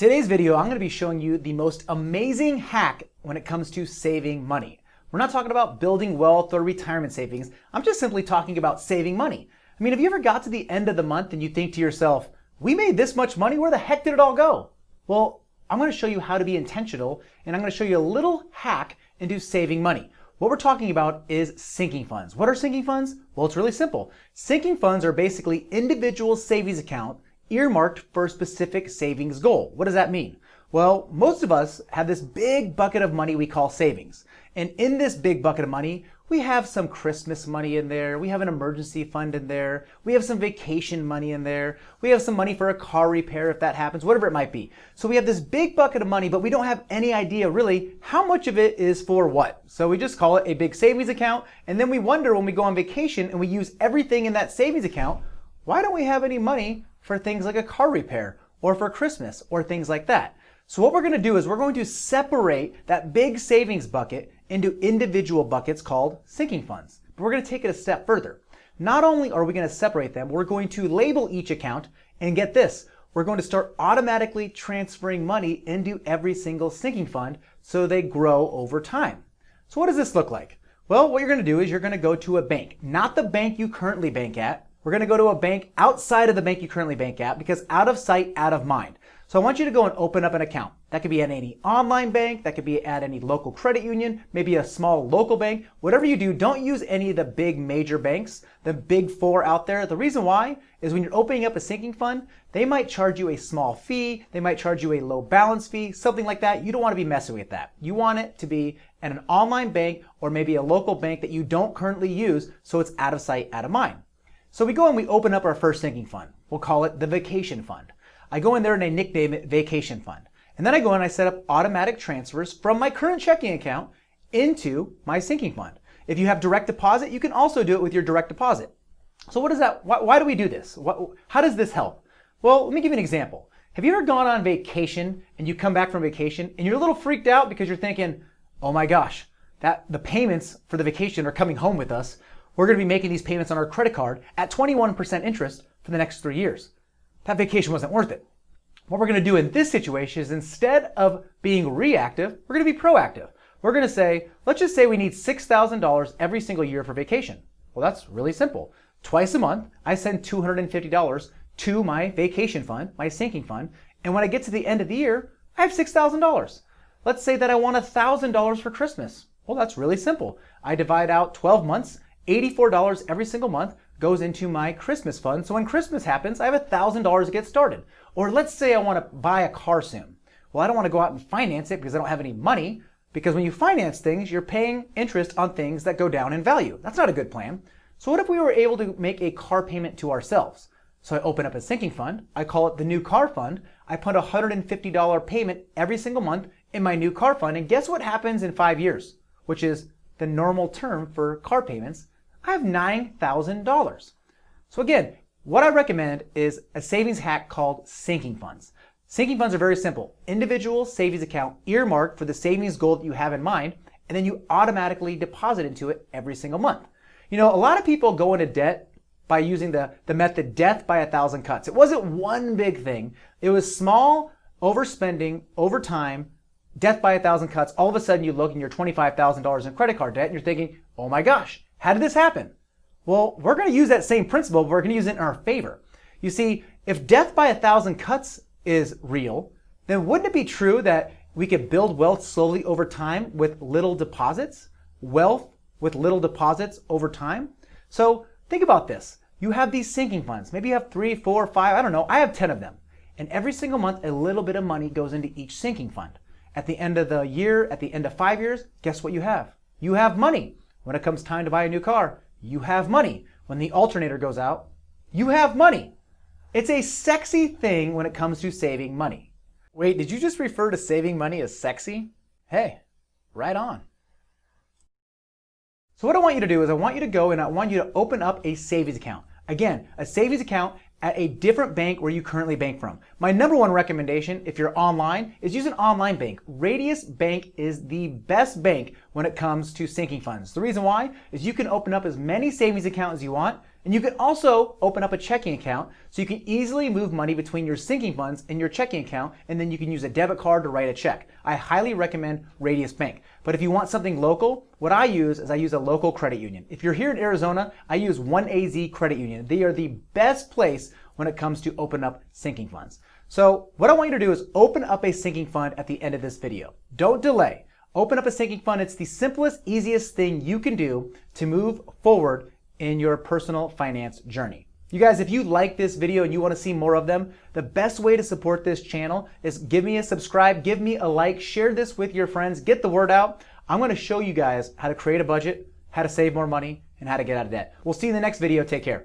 today's video, I'm going to be showing you the most amazing hack when it comes to saving money. We're not talking about building wealth or retirement savings. I'm just simply talking about saving money. I mean, have you ever got to the end of the month and you think to yourself, we made this much money, where the heck did it all go? Well, I'm going to show you how to be intentional, and I'm going to show you a little hack into saving money. What we're talking about is sinking funds. What are sinking funds? Well, it's really simple. Sinking funds are basically individual savings account earmarked for a specific savings goal. What does that mean? Well, most of us have this big bucket of money we call savings. And in this big bucket of money, we have some Christmas money in there. We have an emergency fund in there. We have some vacation money in there. We have some money for a car repair if that happens, whatever it might be. So we have this big bucket of money, but we don't have any idea really how much of it is for what. So we just call it a big savings account. And then we wonder when we go on vacation and we use everything in that savings account, why don't we have any money for things like a car repair or for Christmas or things like that? So what we're going to do is we're going to separate that big savings bucket into individual buckets called sinking funds. But we're going to take it a step further. Not only are we going to separate them, we're going to label each account, and get this, we're going to start automatically transferring money into every single sinking fund so they grow over time. So what does this look like? Well, what you're going to do is you're going to go to a bank, not the bank you currently bank at. We're going to go to a bank outside of the bank you currently bank at, because out of sight, out of mind. So I want you to go and open up an account. That could be at any online bank, that could be at any local credit union, maybe a small local bank. Whatever you do, don't use any of the big major banks, the big four out there. The reason why is when you're opening up a sinking fund, they might charge you a small fee, they might charge you a low balance fee, something like that. You don't want to be messing with that. You want it to be at an online bank or maybe a local bank that you don't currently use, so it's out of sight, out of mind. So we go and we open up our first sinking fund. We'll call it the vacation fund. I go in there and I nickname it vacation fund. And then I go and I set up automatic transfers from my current checking account into my sinking fund. If you have direct deposit, you can also do it with your direct deposit. So what is that? Why do we do this? How does this help? Well, let me give you an example. Have you ever gone on vacation and you come back from vacation and you're a little freaked out because you're thinking, oh my gosh, the payments for the vacation are coming home with us. We're going to be making these payments on our credit card at 21% interest for the next 3 years. That vacation wasn't worth it. What we're going to do in this situation is, instead of being reactive, we're going to be proactive. We're going to say, let's just say we need $6,000 every single year for vacation. Well, that's really simple. Twice a month, I send $250 to my vacation fund, my sinking fund, and when I get to the end of the year, I have $6,000. Let's say that I want $1,000 for Christmas. Well, that's really simple. I divide out 12 months, $84 every single month goes into my Christmas fund. So when Christmas happens, I have $1,000 to get started. Or let's say I want to buy a car soon. Well, I don't want to go out and finance it because I don't have any money, because when you finance things, you're paying interest on things that go down in value. That's not a good plan. So what if we were able to make a car payment to ourselves? So I open up a sinking fund. I call it the new car fund. I put a $150 payment every single month in my new car fund. And guess what happens in 5 years, which is the normal term for car payments? I have $9,000. So again, what I recommend is a savings hack called sinking funds. Sinking funds are very simple. Individual savings account earmarked for the savings goal that you have in mind, and then you automatically deposit into it every single month. You know, a lot of people go into debt by using the method death by 1,000 cuts. It wasn't one big thing. It was small overspending over time, death by 1,000 cuts. All of a sudden you look and you're $25,000 in credit card debt and you're thinking, oh my gosh, how did this happen? Well, we're going to use that same principle, but we're going to use it in our favor. You see, if death by 1,000 cuts is real, then wouldn't it be true that we could build wealth slowly over time with little deposits? Wealth with little deposits over time? So think about this. You have these sinking funds. Maybe you have 3, 4, 5, I don't know. I have 10 of them. And every single month, a little bit of money goes into each sinking fund. At the end of the year, at the end of 5 years, guess what you have? You have money. When it comes time to buy a new car, you have money. When the alternator goes out, you have money. It's a sexy thing when it comes to saving money. Wait, did you just refer to saving money as sexy? Hey, right on. So what I want you to do is I want you to go and I want you to open up a savings account. Again, a savings account at a different bank where you currently bank from. My number one recommendation, if you're online, is use an online bank. Radius Bank is the best bank when it comes to sinking funds. The reason why is you can open up as many savings accounts as you want. And you can also open up a checking account so you can easily move money between your sinking funds and your checking account, and then you can use a debit card to write a check. I highly recommend Radius Bank. But if you want something local, what I use is I use a local credit union. If you're here in Arizona, I use 1AZ Credit Union. They are the best place when it comes to open up sinking funds. So what I want you to do is open up a sinking fund at the end of this video. Don't delay. Open up a sinking fund. It's the simplest, easiest thing you can do to move forward in your personal finance journey. You guys, if you like this video and you want to see more of them, the best way to support this channel is give me a subscribe, give me a like, share this with your friends, get the word out. I'm going to show you guys how to create a budget, how to save more money, and how to get out of debt. We'll see you in the next video. Take care.